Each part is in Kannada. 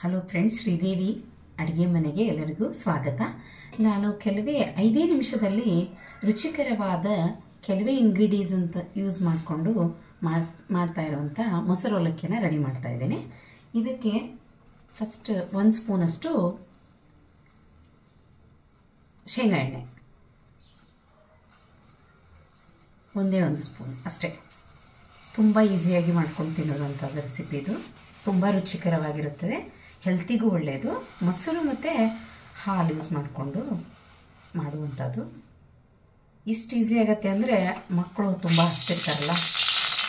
ಹಲೋ ಫ್ರೆಂಡ್ಸ್, ಶ್ರೀದೇವಿ ಅಡುಗೆ ಮನೆಗೆ ಎಲ್ಲರಿಗೂ ಸ್ವಾಗತ. ನಾನು ಕೆಲವೇ 5 ನಿಮಿಷದಲ್ಲಿ ರುಚಿಕರವಾದ ಕೆಲವೇ ಇಂಗ್ರೀಡಿಯೆಂಟ್ಸ್ ಅಂತ ಯೂಸ್ ಮಾಡಿಕೊಂಡು ಮಾಡ್ತಾ ಇರುವಂಥ ಮೊಸರು ಅವಲಕ್ಕಿಯನ್ನು ರೆಡಿ ಮಾಡ್ತಾ ಇದ್ದೇನೆ. ಇದಕ್ಕೆ ಫಸ್ಟ್ 1 ಸ್ಪೂನಷ್ಟು ಶೇಂಗಾ ಎಣ್ಣೆ, ಒಂದೇ 1 ಸ್ಪೂನ್ ಅಷ್ಟೇ. ತುಂಬ ಈಸಿಯಾಗಿ ಮಾಡ್ಕೊಂಡು ತಿನ್ನೋದಂಥ ರೆಸಿಪಿ ಇದು. ತುಂಬ ರುಚಿಕರವಾಗಿರುತ್ತದೆ, ಹೆಲ್ತಿಗೂ ಒಳ್ಳೆಯದು. ಮೊಸರು ಮತ್ತು ಹಾಲು ಯೂಸ್ ಮಾಡಿಕೊಂಡು ಮಾಡುವಂಥದ್ದು. ಇಷ್ಟು ಈಸಿ ಆಗುತ್ತೆ ಅಂದರೆ ಮಕ್ಕಳು ತುಂಬ ಹಸ್ತಿರ್ತಾರಲ್ಲ,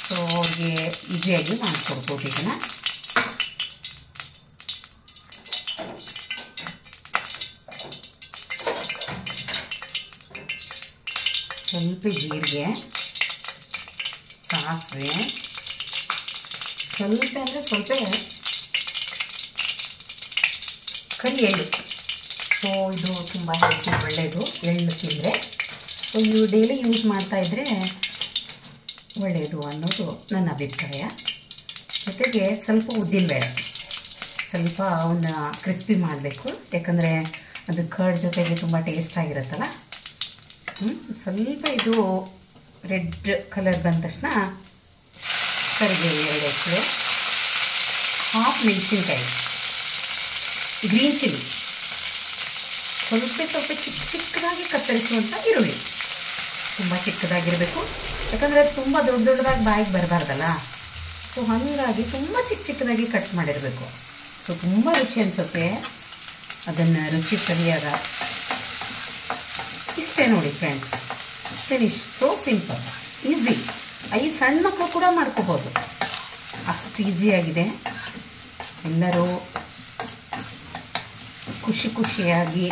ಸೊ ಅವ್ರಿಗೆ ಈಸಿಯಾಗಿ ಮಾಡಿಕೊಡ್ಬೋದು. ಇದನ್ನು ಸ್ವಲ್ಪ ಜೀರಿಗೆ, ಸಾಸಿವೆ, ಸ್ವಲ್ಪ ಅಂದರೆ ಸ್ವಲ್ಪ ಕರಿ ಎಳ್ಳು. ಸೊ ಇದು ತುಂಬ ಹೆಲ್ತಿ, ಒಳ್ಳೆಯದು ಎಳ್ಳು ತಿಂದರೆ. ಸೊ ನೀವು ಡೈಲಿ ಯೂಸ್ ಮಾಡ್ತಾಯಿದ್ರೆ ಒಳ್ಳೆಯದು ಅನ್ನೋದು ನನ್ನ ಅಭಿಪ್ರಾಯ. ಜೊತೆಗೆ ಸ್ವಲ್ಪ ಉದ್ದಿನಬೇಳೆ, ಸ್ವಲ್ಪ ಅವನ್ನ ಕ್ರಿಸ್ಪಿ ಮಾಡಬೇಕು, ಯಾಕಂದರೆ ಅದು ಕರ್ಡ್ ಜೊತೆಗೆ ತುಂಬ ಟೇಸ್ಟ್ ಆಗಿರುತ್ತಲ್ಲ. ಸ್ವಲ್ಪ ಇದು ರೆಡ್ ಕಲರ್ ಬಂದ ತಕ್ಷಣ ಕರಿಬೇವು 2 ಎಸಳು, ಹಾಫ್ ಮೆಣಸಿನ್ಕಾಯಿ, ಗ್ರೀನ್ ಚಿಲ್ಲಿ, ಸ್ವಲ್ಪ ಚಿಕ್ಕದಾಗಿ ಕತ್ತರಿಸುವಂಥ ಈರುಳ್ಳಿ. ತುಂಬ ಚಿಕ್ಕದಾಗಿರಬೇಕು, ಯಾಕಂದರೆ ಅದು ತುಂಬ ದೊಡ್ಡದಾಗಿ ಬಾಯಿಗೆ ಬರಬಾರ್ದಲ್ಲ. ಸೊ ಹಾಗಾಗಿ ತುಂಬ ಚಿಕ್ಕದಾಗಿ ಕಟ್ ಮಾಡಿರಬೇಕು. ಸೊ ತುಂಬ ರುಚಿ ಅನಿಸುತ್ತೆ ಅದನ್ನು ರುಚಿ ಸರಿಯಾದ. ಇಷ್ಟೇ ನೋಡಿ friends, finish. So simple, easy. 5 ಸಣ್ಣ ಮಕ್ಕಳು ಕೂಡ ಮಾಡ್ಕೋಬೋದು, ಅಷ್ಟು ಈಸಿಯಾಗಿದೆ. ಎಲ್ಲರೂ ಖುಷಿಯಾಗಿ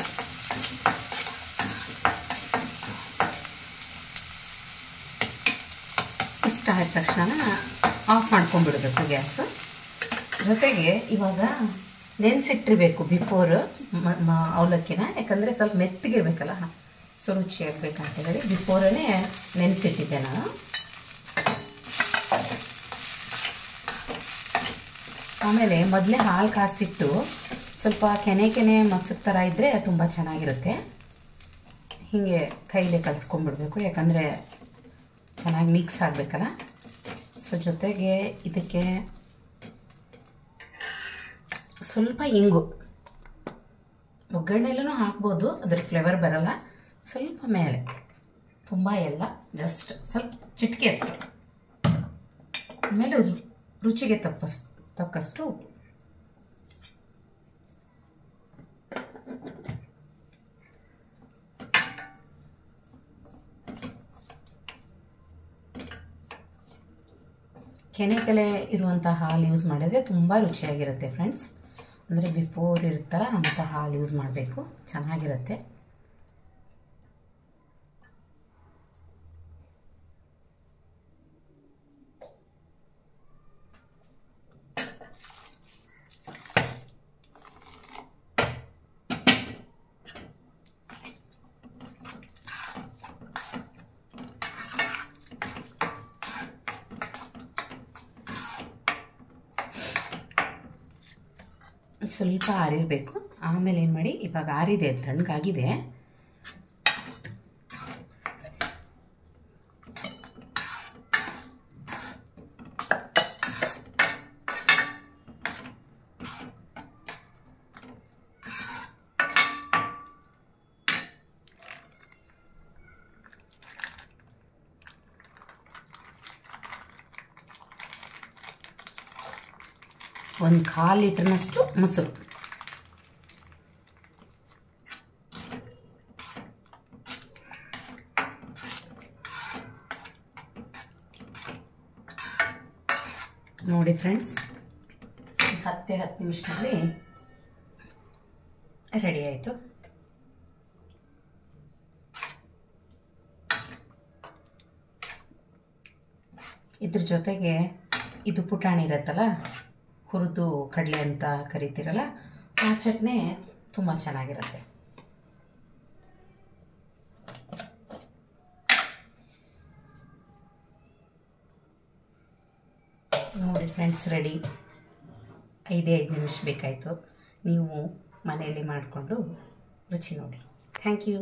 ಇಷ್ಟ ಆದ ತಕ್ಷಣ ಆಫ್ ಮಾಡ್ಕೊಂಡ್ಬಿಡಬೇಕು ಗ್ಯಾಸ್. ಜೊತೆಗೆ ಇವಾಗ ನೆನೆಸಿಟ್ಟಿರಬೇಕು ಬಿಫೋರ್ ಅವಲಕ್ಕಿನ, ಯಾಕಂದರೆ ಸ್ವಲ್ಪ ಮೆತ್ತಗಿರ್ಬೇಕಲ್ಲ, ಸೊ ರುಚಿಯಾಗಬೇಕಂತ ಹೇಳಿ ಬಿಫೋರೇ ನೆನೆಸಿಟ್ಟಿದ್ದೆ ನಾನು. ಆಮೇಲೆ ಮೊದಲೇ ಹಾಲು ಕಾಸಿಟ್ಟು ಸ್ವಲ್ಪ ಕೆನೆ ಮೊಸರು ಥರ ಇದ್ದರೆ ತುಂಬ ಚೆನ್ನಾಗಿರುತ್ತೆ. ಹೀಗೆ ಕೈಲೇ ಕಲಿಸ್ಕೊಂಡ್ಬಿಡ್ಬೇಕು, ಯಾಕಂದರೆ ಚೆನ್ನಾಗಿ ಮಿಕ್ಸ್ ಆಗಬೇಕಲ್ಲ. ಸೊ ಜೊತೆಗೆ ಇದಕ್ಕೆ ಸ್ವಲ್ಪ ಇಂಗು, ಒಗ್ಗರಣೆಲ್ಲೂ ಹಾಕ್ಬೋದು, ಅದ್ರ ಫ್ಲೇವರ್ ಬರಲ್ಲ. ಸ್ವಲ್ಪ ಮೇಲೆ, ತುಂಬ ಎಲ್ಲ, ಜಸ್ಟ್ ಸ್ವಲ್ಪ ಚಿಟಿಕೆ ಅಷ್ಟು. ಆಮೇಲೆ ರುಚಿಗೆ ತಕ್ಕಷ್ಟು ಉಪ್ಪು. ಕೆನೆ ಇರುವಂಥ ಹಾಲು ಯೂಸ್ ಮಾಡಿದರೆ ತುಂಬ ರುಚಿಯಾಗಿರುತ್ತೆ ಫ್ರೆಂಡ್ಸ್. ಅಂದರೆ ಬಿಫೋರ್ ಇರುತ್ತಲ್ಲ ಅಂಥ ಹಾಲು ಯೂಸ್ ಮಾಡಬೇಕು, ಚೆನ್ನಾಗಿರುತ್ತೆ. ಸ್ವಲ್ಪ ಆರಿರಬೇಕು. ಆಮೇಲೆ ಏನು ಮಾಡಿ, ಇವಾಗ ಆರಿದೆ, ತಣ್ಣಗಾಗಿದೆ. ಒಂದು 1/4 ಲೀಟರ್ನಷ್ಟು ಮೊಸರು, ನೋಡಿ ಫ್ರೆಂಡ್ಸ್, 10 ನಿಮಿಷದಲ್ಲಿ ರೆಡಿ ಆಯಿತು. ಇದ್ರ ಜೊತೆಗೆ ಇದು ಪುಟಾಣಿ ಇರುತ್ತಲ್ಲ, ಹುರಿದು ಕಡಲೆ ಅಂತ ಕರಿತೀರಲ್ಲ, ಆ ಚಟ್ನಿ ತುಂಬ ಚೆನ್ನಾಗಿರುತ್ತೆ. ನೋಡಿ ಫ್ರೆಂಡ್ಸ್, ರೆಡಿ. 5 ನಿಮಿಷ ಬೇಕಾಯಿತು. ನೀವು ಮನೆಯಲ್ಲಿ ಮಾಡಿಕೊಂಡು ರುಚಿ ನೋಡಿ. Thank you.